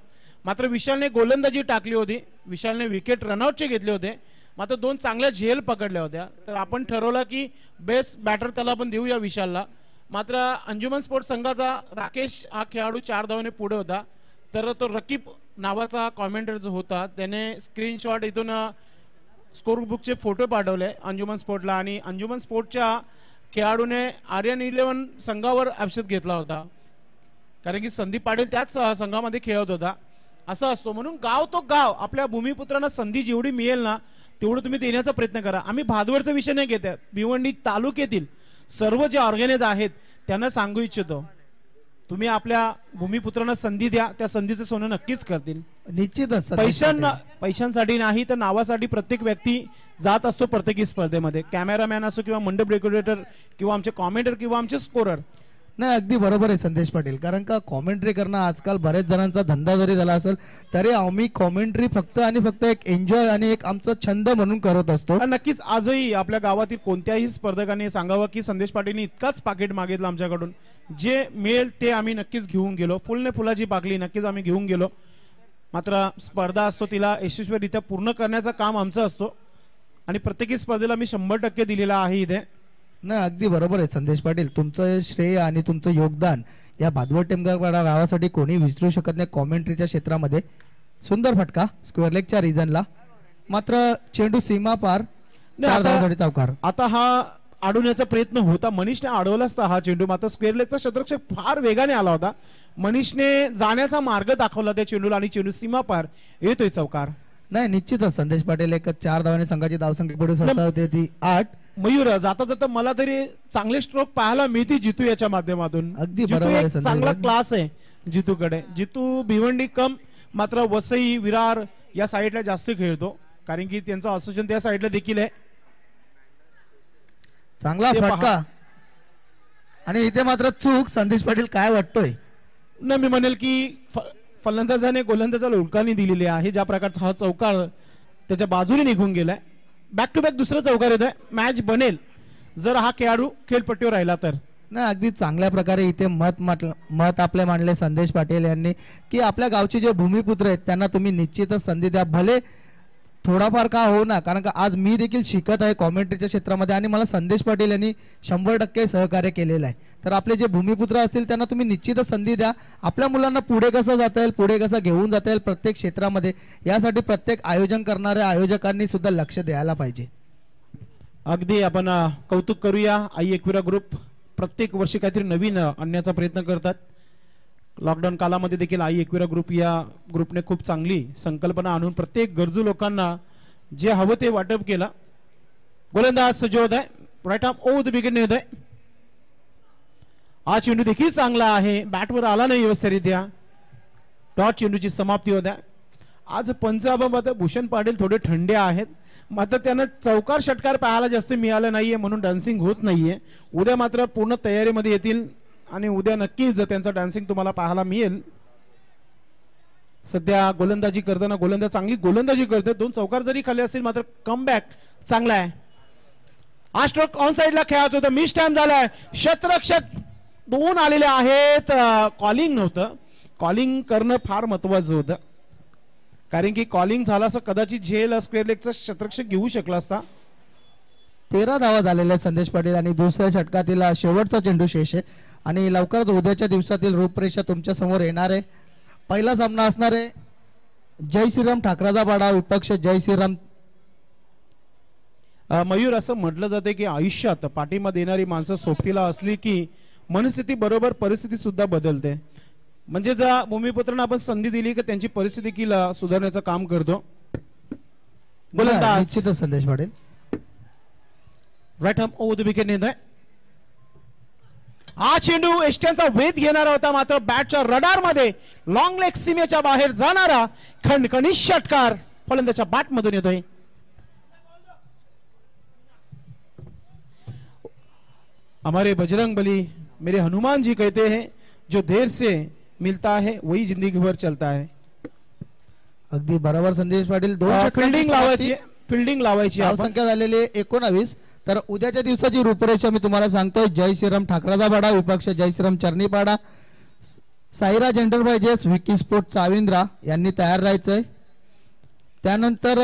मात्र विशालने गोलंदाजी टाकली होती. विशालने विकेट रनआउटचे घेतले होते, मात्र 2 चांगल्या झेल पकडल्या होत्या. तर आपण ठरवलं की बेस्ट बॅटर त्याला आपण देऊया विशालला. मात्र अंजुमन स्पोर्ट्स संघाचा राकेश हा खेळाडू 4 धावाने पुढे होता. तर तो रकीब नावाचा कॉमेंटर जो होता त्याने स्क्रीनशॉट इथून स्कोर बुकचे फोटो पाठवले अंजुमन स्पोर्टला, आणि अंजुमन स्पोर्टच्या खेळाडूने आर्यन 11 संघावर अभिषेक घेतला होता, कारण की संदीप पाटील त्याच संघामध्ये खेळत होता. असं असतो, म्हणून गाव तो गाव आपल्या भूमिपुत्रांना संधी जेवढी मिळेल ना तेवढं तुम्ही देण्याचा प्रयत्न करा. आम्ही भादवरचा विषय नाही घेत, भिवंडी तालुक्यातील सर्व जे ऑर्गनाइज आहेत त्यांना सांगू इच्छितो, तुम्ही आपल्या भूमिपुत्रांना संधी द्या, त्या संधीचं सोनं नक्कीच करतील. निश्चितच पैशांसाठी नाही तर नावासाठी प्रत्येक व्यक्ती जात असतो प्रत्येकी स्पर्धेमध्ये. कॅमेरामॅन असो किंवा मंडप डेकोरेटर किंवा आमचे कॉमेंटर किंवा आमचे स्कोरर. नाही, अगदी बरोबर आहे संदेश पाटील, कारण का कॉमेंट्री करणं आजकाल बरेच जणांचा धंदा जरी झाला असेल तरी आम्ही कॉमेंट्री फक्त आणि फक्त एक एन्जॉय आणि एक आमचा छंद म्हणून करत असतो. नक्कीच आजही आपल्या गावातील कोणत्याही स्पर्धकांनी सांगावं की संदेश पाटीलनी इतकाच पाकिट मागितलं आमच्याकडून, जे मिळेल ते आम्ही नक्कीच घेऊन गेलो. फुलने फुलाची पाकली नक्कीच आम्ही घेऊन गेलो. मात्र स्पर्धा असतो तिला यशस्वीरित्या पूर्ण करण्याचं काम आमचं असतो, आणि प्रत्येकी स्पर्धेला मी 100% दिलेला आहे इथे. नाही, अगदी बरोबर आहे संदेश पाटील, तुमचं श्रेय आणि तुमचं योगदान या भादवड टेमगावपाडा गावासाठी कोणी विसरू शकत नाही. कॉमेंट्रीच्या क्षेत्रामध्ये सुंदर फटका स्क्वेअर लेगच्या रिजनला, मात्र चेंडू सीमा पार, 4 धावांसाठी चौकार. आता हा अडवण्याचा प्रयत्न होता, मनीषने अडवला असता हा चेंडू, मात्र स्क्वेअर लेगचा क्षेत्ररक्षक फार वेगाने आला होता. मनीषने जाण्याचा मार्ग दाखवला त्या चेंडूला आणि चेंडू सीमा पार, येतोय चौकार. नाही, निश्चितच संदेश पाटील, एक 4 धावाने संघाची धावसंख्या पुढे होती ती 8. मयूर, जाता जाता मला तरी चांगले स्ट्रोक पाहायला मिळते जितू याच्या माध्यमातून. अगदी बरोबर आहे, चांगला क्लास आहे जितूकडे. जितू भिवंडी कम मात्र वसई विरार या साईडला जास्त खेळतो, कारण की त्यांचं असोसिएशन त्या साईडला देखील आहे. चांगला फटका, आणि इथे मात्र चूक. संदेश पाटील काय वाटतोय? ना, मी म्हणेल की फलंदाजाने गोलंदाजाला उलकानी दिलेली आहे. ज्या प्रकारचा हा चौकार त्याच्या बाजूने निघून गेलाय, बॅक टू बॅक दुसरा चौकार येतोय. मॅच बनेल जर हा खेळाडू खेळपट्टीवर राहिला तर. नाही, अगदी चांगल्या प्रकारे इथे मत आपले मांडले संदेश पाटील यांनी की आपल्या गावचे जे भूमिपुत्र आहेत त्यांना तुम्ही निश्चितच संधी द्या, भले थोडाफार का हो ना, कारण का आज मी देखील शिकत आहे कॉमेंट्रीच्या क्षेत्रामध्ये आणि मला संदेश पाटील यांनी 100% सहकार्य केलेलं आहे. तर आपले जे भूमिपुत्र असतील त्यांना तुम्ही निश्चितच संधी द्या. आपल्या मुलांना पुढे कसं जाता येईल, पुढे कसं घेऊन जाता येईल प्रत्येक क्षेत्रामध्ये, यासाठी प्रत्येक आयोजन करणाऱ्या आयोजकांनी सुद्धा लक्ष द्यायला पाहिजे. अगदी आपण कौतुक करूया. आई एकविरा ग्रुप प्रत्येक वर्षी काहीतरी नवीन आणण्याचा प्रयत्न करतात. लॉकडाऊन कालामध्ये देखील आई एकविरा ग्रुप या ग्रुपने खूप चांगली संकल्पना आणून प्रत्येक गरजू लोकांना जे हवं ते वाटप केलं. गोलंदाज सज्ज होत आहे. Right arm over the wicket नेत आहे. हा चेंडू देखील चांगला आहे, बॅटवर आला नाही व्यवस्थितरित्या. टॉस चेंडूची समाप्ती होत आहे. आज पंचाबाबत भूषण पाटील थोडे थंडे आहेत, मात्र त्यांना चौकार षटकार पाहायला जास्त मिळालं नाहीये म्हणून डान्सिंग होत नाहीये. उद्या मात्र पूर्ण तयारीमध्ये येतील आणि उद्या नक्कीच त्यांचा डान्सिंग तुम्हाला पाहायला मिळेल. सध्या गोलंदाजी करताना गोलंदाज चांगली गोलंदाजी करते. 2 चौकार जरी खाल्ले असतील मात्र कमबॅक चांगला आहे. हा स्ट्रोक ऑन साइडला खेळायचं होतं, मिस टाइम झालाय. क्षेत्ररक्षक 2 आलेले आहेत. कॉलिंग नव्हतं, कॉलिंग करणं फार महत्वाचं होतं, कारण की कॉलिंग झालं असं कदाचित झेल स्क्वेअर लेगचा क्षेत्ररक्षक घेऊ शकला असता. 13 धावा झालेल्या आहेत संदेश पाटील आणि दुसऱ्या षटकातील शेवटचा चेंडू शेष आहे आणि लवकरच उद्याच्या दिवसातील रूपरेषा तुमच्या समोर येणार आहे. पहिला सामना असणार आहे जय श्रीराम ठाकराचा पाडा विपक्ष जय श्रीराम. मयूर, असं म्हटलं जाते की आयुष्यात पाठिंबा देणारी माणसं सोबतीला असली की मनस्थिती बरोबर परिस्थिती सुद्धा बदलते. म्हणजे जर भूमिपुत्रांना आपण संधी दिली की त्यांची परिस्थिती देखील सुधारण्याचं काम करतो. गोलंदाज निश्चितच Sandesh Patil. Right arm over the wicket नेत आहे. हा चेंडू एष्ट्यांचा वेध घेणारा होता, मात्र बॅटच्या रडार मध्ये लॉंग लेग सीमेच्या बाहेर जाणारा खणखणीत षटकार फलंदाच्या बॅट मधून येतोय. हमारे बजरंग बली मेरे हनुमान जी कहते हैं जो देर से मिलता है वही जिंदगी भर चलता है. अगदी बरोबर संदेश पाटील. 2 फिल्डिंग लावायची, फिल्डिंग लावायची. संख्या झालेली 19. तर उद्याच्या दिवसाची रूपरेषा मी तुम्हाला सांगतोय. जय श्रीराम ठाकराचा पाडा विपक्ष जय श्रीराम चरणी पाडा. साईराज एंटरप्राइजेस विकी स्पोर्ट चाविंद्रा यांनी तयार राहायचंय. त्यानंतर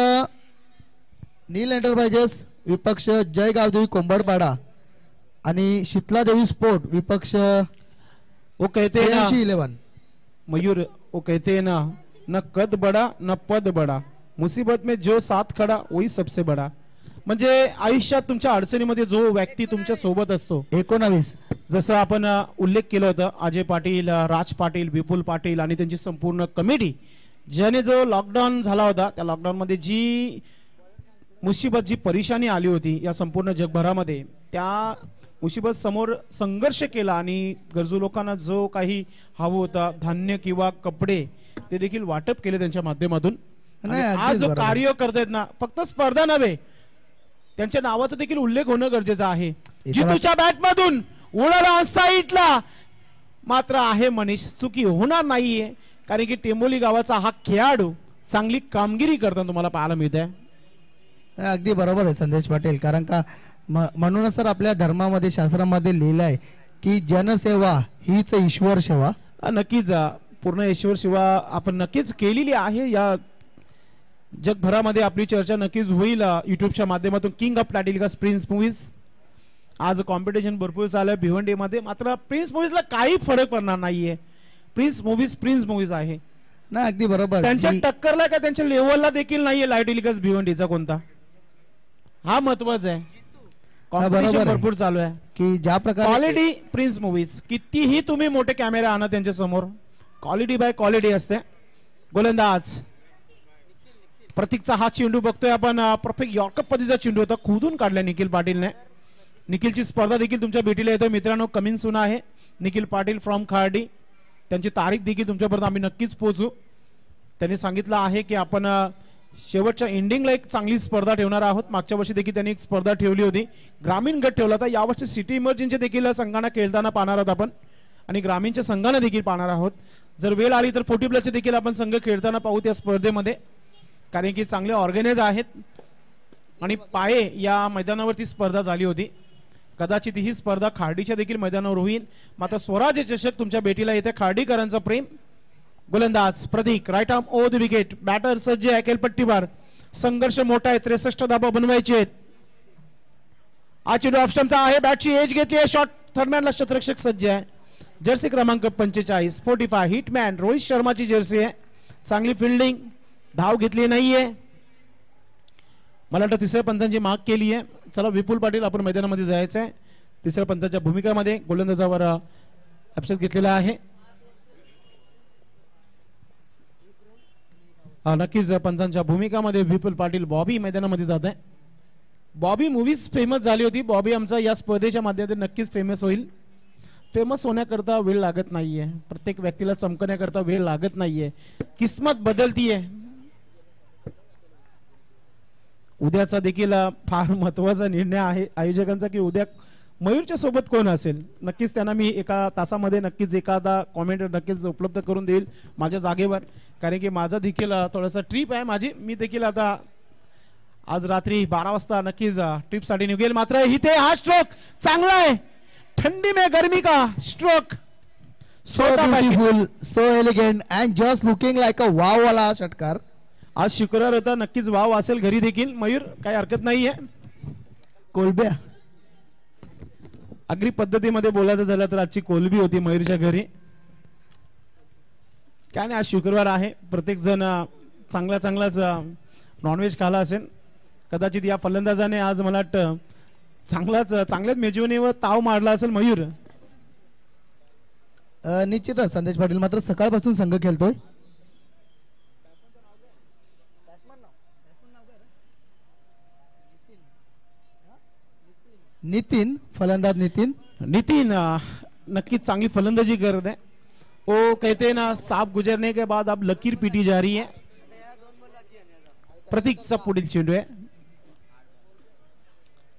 नील एंटरप्राइजेस विपक्ष जय गावदेवी कोंबडपाडा आणि शीतलादेवी स्पोर्ट विपक्ष वो कहते हैं ना 11. मयूर, वो कहते हैं ना, न कद बड़ा न पद बड़ा, मुसीबत में जो साथ खड़ा वही सबसे बड़ा. म्हणजे आयुष्यात तुमच्या अडचणीमध्ये जो व्यक्ती तुमच्या सोबत असतो. 19. जसं आपण उल्लेख केला होता अजय पाटील, राज पाटील, विपुल पाटील आणि त्यांची संपूर्ण कमिटी, ज्याने जो लॉकडाऊन झाला होता त्या लॉकडाऊन मध्ये जी मुसीबत जी परेशानी आली होती या संपूर्ण जगभरामध्ये, त्या मुसीबत समोर संघर्ष केला आणि गरजू लोकांना जो काही हवं होता धान्य किंवा कपडे ते देखील वाटप केले त्यांच्या माध्यमातून. आज जो कार्य करतायत ना, फक्त स्पर्धा नव्हे त्यांच्या नावाचा देखील उल्लेख होणं गरजेचं आहे. जितूच्या बॅटमधून उडाला साईडला मात्र आहे मनीष, चुकी होणार नाहीये, कारण की टेंबोली गावाचा हा खेळाडू चांगली कामगिरी करताना तुम्हाला पाहायला मिळत आहे. अगदी बरोबर आहे संदेश पाटील. कारण का म्हणूनच तर आपल्या धर्मामध्ये शास्त्रामध्ये लिहिलं आहे की जनसेवा हीच ईश्वर सेवा. नक्कीच पूर्ण ईश्वर सेवा आपण नक्कीच केलेली आहे. या जगभरामध्ये आपली चर्चा नक्कीच होईल युट्यूबच्या माध्यमातून. किंग ऑफ प्लॅटिनिकस प्रिन्स मूवीज, आज कॉम्पिटिशन भरपूर चालू आहे भिवंडीमध्ये, मात्र प्रिन्स मूवीजला काही फरक पडणार नाहीये. प्रिन्स मूवीज आहे ना. अगदी बरोबर. त्यांच्या टक्करला का त्यांच्या लेवलला देखील नाहीये लायटिलिकस भिवंडीचा कोणता, हा महत्वाचा आहे. कॉम्पिटिशन भरपूर चालू आहे की ज्या प्रकारे क्वालिटी प्रिन्स मूवीज, कितीही तुम्ही मोठे कॅमेरा आणा त्यांच्या समोर, क्वालिटी बाय क्वालिटी असते. गोलंदाज प्रतीकचा हा चेंडू बघतोय आपण, परफेक्ट यॉर्कअप पद्धतीचा चेंडू होता, खोदून काढला निखिल पाटीलने. निखिलची स्पर्धा देखील तुमच्या भेटीला येतोय मित्रांनो. कमिंग सून आहे निखिल पाटील फ्रॉम खार्डी. त्यांची तारीख देखील तुमच्यापर्यंत आम्ही नक्कीच पोहोचू. त्यांनी सांगितलं आहे की आपण शेवटच्या एंडिंगला एक चांगली स्पर्धा ठेवणार आहोत. मागच्या वर्षी देखील त्यांनी एक स्पर्धा ठेवली होती, ग्रामीण गट ठेवला होता. यावर्षी सिटी इमर्जन्सी देखील संघांना खेळताना पाहणार आहोत आपण आणि ग्रामीणच्या संघांना देखील पाहणार आहोत. जर वेळ आली तर 40 प्लसचे देखील आपण संघ खेळताना पाहू त्या स्पर्धेमध्ये, कारण की चांगले ऑर्गनाइज आहेत. आणि पाये या मैदानावरती स्पर्धा झाली होती. कदाचित ही स्पर्धा खार्डीच्या देखील मैदानावर होईल. मात्र स्वराज्य चषक तुमच्या भेटीला येते. खार्डीकरांचं प्रेम. गोलंदाज Pratik, right arm over the wicket. Batter सज्ज आहे खेळपट्टीवर. संघर्ष मोठा आहे, 63 धाबा बनवायचे आहेत. हा चेंडू ऑफस्टंपचा आहे, बॅटची एज घेतली आहे. शॉट थर्डमॅनला क्षेत्ररक्षक सज्ज आहे. जर्सी क्रमांक 45 45 हिटमॅन रोहित शर्माची जर्सी आहे. चांगली फिल्डिंग, धाव घेतली नाहीये. मला वाटतं तिसऱ्या पंचांची माग केली आहे. चला विपुल पाटील, आपण मैदानामध्ये जायचं आहे. तिसऱ्या पंचाच्या भूमिकामध्ये गोलंदाजावर अपसेट घेतलेला आहे. नक्कीच पंचांच्या भूमिकामध्ये विपुल पाटील बॉबी मैदानामध्ये जात आहे. बॉबी मूवीज फेमस झाली होती. बॉबी आमचा या स्पर्धेच्या माध्यमातून नक्कीच फेमस होईल. फेमस होण्याकरता वेळ लागत नाहीये. प्रत्येक व्यक्तीला चमकण्याकरता वेळ लागत नाहीये. किस्मत बदलतीये. उद्याचा देखील फार महत्वाचा निर्णय आहे आयोजकांचा की उद्या मयूरच्या सोबत कोण असेल. नक्कीच त्यांना मी एका तासामध्ये नक्कीच एखादा कॉमेंट नक्कीच उपलब्ध करून देईल माझ्या जागेवर. कारण की माझा देखील थोडासा ट्रिप आहे माझी. मी देखील आता आज रात्री 12 वाजता नक्कीच ट्रिपसाठी निघेल. मात्र इथे हा स्ट्रोक चांगला आहे. ठंडी में गर्मी का stroke. So beautiful, so elegant and just looking like a wow वाला हा षटकार. आज शुक्रवार होता. नक्कीच वाव असेल घरी देखील. मयूर काही हरकत नाहीये. कोलब्या अगदी पद्धतीमध्ये बोलायचं झालं तर आजची कोलबी होती मयूरच्या घरी. काय नाही आज शुक्रवार आहे. प्रत्येक जण चांगलाच नॉनव्हेज खाला असेल. कदाचित या फलंदाजाने आज मला वाटतं चांगल्याच मेजवानीवर ताव मारला असेल मयूर. निश्चितच संदेश पाटील मात्र सकाळपासून संघ खेळतोय. नितीन फलंदाज नितीन नक्कीच चांगली फलंदाजी करत आहे. वो कहते हैं ना साफ गुजरने के बाद अब लकीर पीटी जा रही है. प्रतीकचा पुढील चेंडू आहे.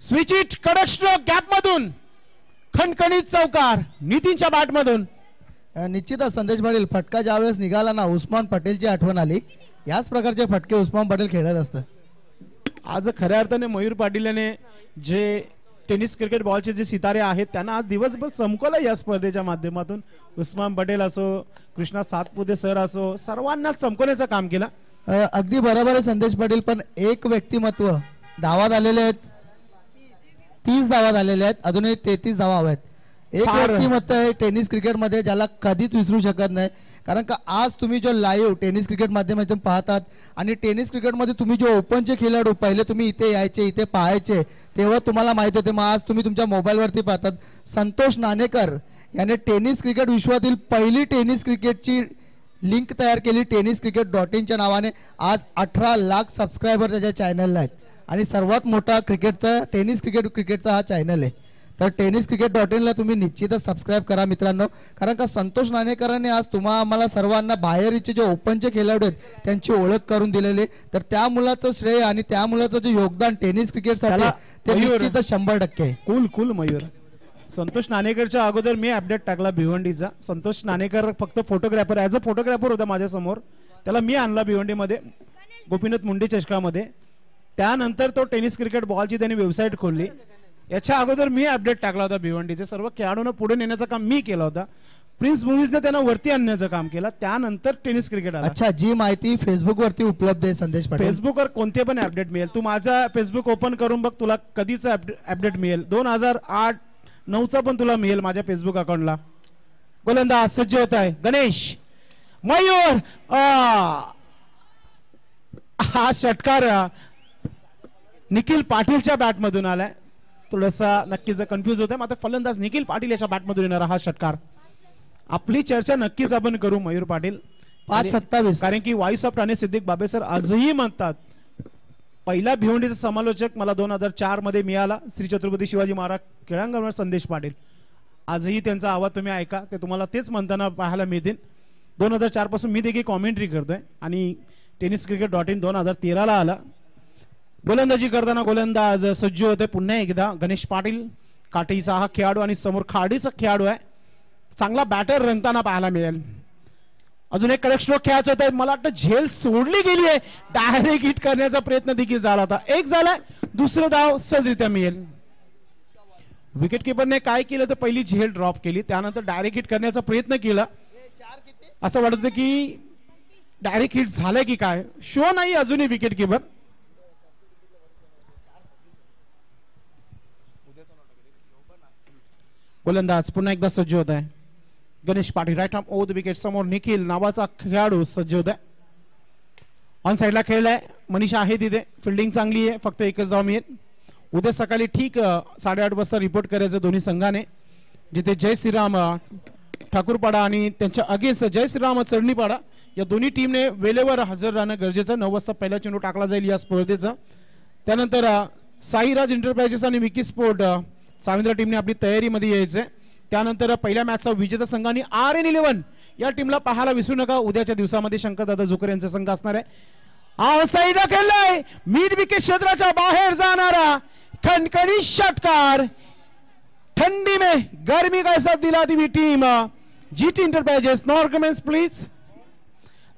स्विच इट कडक स्ट्रोक गॅप मधून खणखणीत चौकार नितीनच्या बॅट मधून. निश्चितच संदेश पाटील फटका ज्यावेळेस निघाला ना उस्मान पटेलची आठवण आली. याच प्रकारचे फटके उस्मान पटेल खेळत असतात. आज खऱ्या अर्थाने मयूर पाटीलने जे टेनिस क्रिकेट बॉलचे जे सितारे आहेत त्यांना आज दिवसभर चमकवलं या स्पर्धेच्या माध्यमातून. उस्मान पटेल असो, कृष्णा सातपुते सर असो, सर्वांना चमकवण्याचं काम केलं. अगदी बरोबर आहे संदेश पाटील. पण एक व्यक्तिमत्व धावा झालेले आहेत 30 धावा झालेल्या आहेत. अजूनही 33 धावा हव्या आहेत. एक व्यक्तिमत्व आहे टेनिस क्रिकेट मध्ये ज्याला कधीच विसरू शकत नाही. कारण का आज तुम्ही जो लाईव्ह टेनिस क्रिकेट माध्यमातून पाहतात आणि टेनिस क्रिकेटमध्ये तुम्ही जो ओपनचे खेळाडू पहिले तुम्ही इथे यायचे इथे पाहायचे तेव्हा तुम्हाला माहित होते. मग आज तुम्ही तुमच्या मोबाईलवरती पाहतात. संतोष नाणेकर याने टेनिस क्रिकेट विश्वातील पहिली टेनिस क्रिकेटची लिंक तयार केली tenniscricket.in च्या नावाने. आज 18 लाख सबस्क्रायबर त्याच्या चॅनलला आहेत आणि सर्वात मोठा टेनिस क्रिकेटचा हा चॅनल आहे. तर tenniscricket.in ला तुम्ही निश्चितच सबस्क्राईब करा मित्रांनो. कारण का संतोष नाणेकरांनी आज आम्हाला सर्वांना बाहेरचे जे ओपनचे खेळाडू आहेत त्यांची ओळख करून दिलेले. तर त्या मुलाचं श्रेय आणि त्या मुलाचं जे योगदान टेनिस क्रिकेटसाठी ते निश्चितच 100% आहे. कुल मयूर. संतोष नाणेकरच्या अगोदर मी अपडेट टाकला भिवंडीचा. संतोष नाणेकर फक्त फोटोग्राफर ॲज अ फोटोग्राफर होता माझ्या समोर. त्याला मी आणला भिवंडीमध्ये गोपीनाथ मुंडे चषकामध्ये. त्यानंतर तो टेनिस क्रिकेट बॉलची त्यांनी वेबसाईट खोलली. याच्या अगोदर मी अपडेट टाकला होता भिवंडीचे. सर्व खेळाडूंना पुढे नेण्याचं काम मी केलं होतं. प्रिन्स मूवीजने त्यांना वरती आणण्याचं काम केलं. त्यानंतर टेनिस क्रिकेट आला. अच्छा, जी माहिती फेसबुक वरती उपलब्ध आहे संदेश पाटील. फेसबुकवर कोणते पण अपडेट मिळेल. तू माझा फेसबुक ओपन करून बघ तुला कधीच अपडेट मिळेल. 2008-9चा पण तुला मिळेल माझ्या फेसबुक अकाउंटला. गोलंदाज सज्ज होत आहे गणेश. मयूर हा षटकार निखिल पाटीलच्या बॅट मधून आलाय. थोडासा नक्कीच कन्फ्युज होत आहे. मात्र फलंदाज निखिल पाटील याच्या बॅट मधून येणारा हा षटकार. आपली चर्चा नक्कीच आपण करू मयूर पाटील. 5-27 कारण की व्हॉइस ऑफ ठाणे सिद्दीक बाबे सर आजही म्हणतात पहिला भिवंडीचा समालोचक मला 2004 मध्ये मिळाला श्री छत्रपती शिवाजी महाराज खेळांगणवर संदेश पाटील. आजही त्यांचा आवाज तुम्ही ऐका. ते तुम्हाला तेच म्हणताना पाहायला मिळतील. 2004 पासून मी देखील कॉमेंट्री करतोय आणि tenniscricket.in 2013ला आला. गोलंदाजी करताना गोलंदाज सज्ज होते पुन्हा एकदा गणेश पाटील. काठीचा हा खेळाडू आणि समोर खाडीचा खेळाडू आहे. चांगला बॅटर रंगताना पाहायला मिळेल. अजून एक कडक स्ट्रोक खेळायचा होता. मला वाटतं झेल सोडली गेली आहे. डायरेक्ट हिट करण्याचा प्रयत्न देखील झाला होता. एक झालाय. दुसरं धाव सहजरित्या मिळेल. विकेट किपरने काय केलं तर पहिली झेल ड्रॉप केली. त्यानंतर डायरेक्ट हिट करण्याचा प्रयत्न केला. असं वाटत होतं की डायरेक्ट हिट झालंय की काय. शो नाही अजूनही विकेट किपर. गोलंदाज पुन्हा एकदा सज्ज होत आहे Ganesh Patil. Right arm over the wicket. समोर निखिल नावाचा खेळाडू सज्ज होत आहे. ऑन साइडला खेळलाय. मनीषा आहे तिथे. फिल्डिंग चांगली आहे. फक्त एकच धाव मिळेल. उद्या सकाळी ठीक 8:30 वाजता रिपोर्ट करायचं दोन्ही संघाने. जिथे जय श्रीराम ठाकूरपाडा आणि त्यांच्या अगेन्स्ट जय श्रीराम चढणीपाडा या दोन्ही टीमने वेळेवर हजर राहणं गरजेचं. 9 वाजता पहिला चेंडू टाकला जाईल या स्पर्धेचा. त्यानंतर साईराज एंटरप्राइजेस आणि विकी स्पोर्ट चाविंद्रा टीमने आपली तयारीमध्ये यायचंय. त्यानंतर पहिल्या मॅचचा विजेता संघ आणि RN11 या टीमला पाहायला विसरू नका. उद्याच्या दिवसामध्ये शंकरदादा जोकर यांचा संघ असणार आहे. आउटसाइडला खेळलाय, मिड विकेट क्षेत्राच्या बाहेर जाणारा खणखणी षटकार. ठंडी में गर्मी का साथ दिला ती team GT enterprises. No comments please.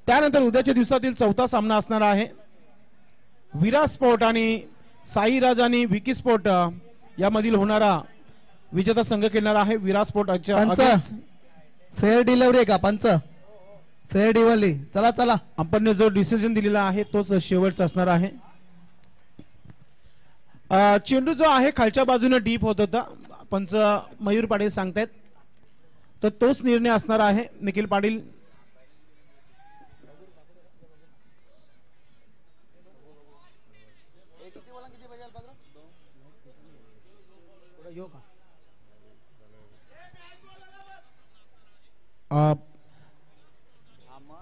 त्यानंतर उद्याच्या दिवसातील चौथा सामना असणार आहे विराट स्पोर्ट आणि साईराज आणि विकी स्पोर्ट यामधील होणारा विजेता संघ खेळणार आहे. विराट स्पोर्ट फेअर डिलिव्हरी आहे का पंच? Fair delivery. चला चला, आपण जो डिसिजन दिलेला आहे तोच शेवटचा असणार आहे. चेंडू जो आहे खालच्या बाजूने डीप होत होता, पंच मयूर पाटील सांगतायत, तर तोच निर्णय असणार आहे. निखिल पाटील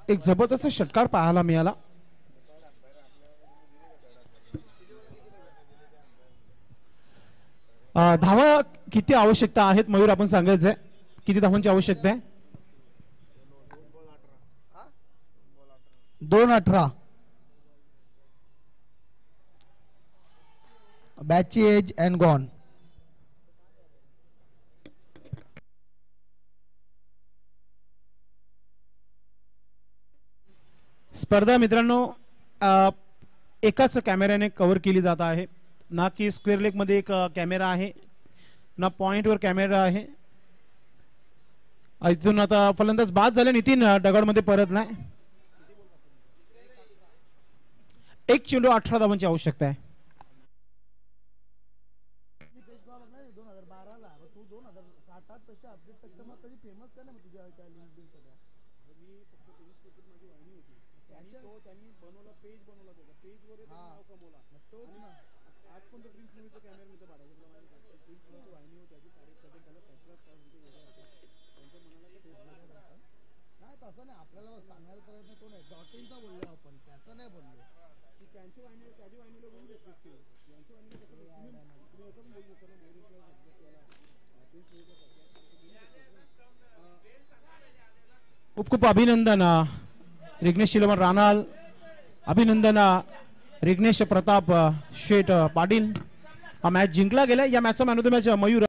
एक जबरदस्त षटकार पाहायला मिळाला. धावा किती आवश्यकता आहेत मयूर आपण सांगायचंय, किती धावांची आवश्यकता आहे? 2-18. बॅची एज अँड गॉन. स्पर्धा मित्रांनो एकाच कॅमेऱ्याने कव्हर केली जात आहे, ना की स्क्वेअर लेग मध्ये एक कॅमेरा आहे, ना पॉइंट वर कॅमेरा आहे. इथून आता फलंदाज बाद झाले, नितीन दगड मध्ये परतलाय. एक चेंडू 18 धावांची आवश्यकता आहे. खूप खूप अभिनंदन रिग्नेश शिलमन रानाल, अभिनंदन रिग्नेश प्रताप शेठ पाटील. हा मॅच जिंकला गेला. या मॅचचा man of the match Mayur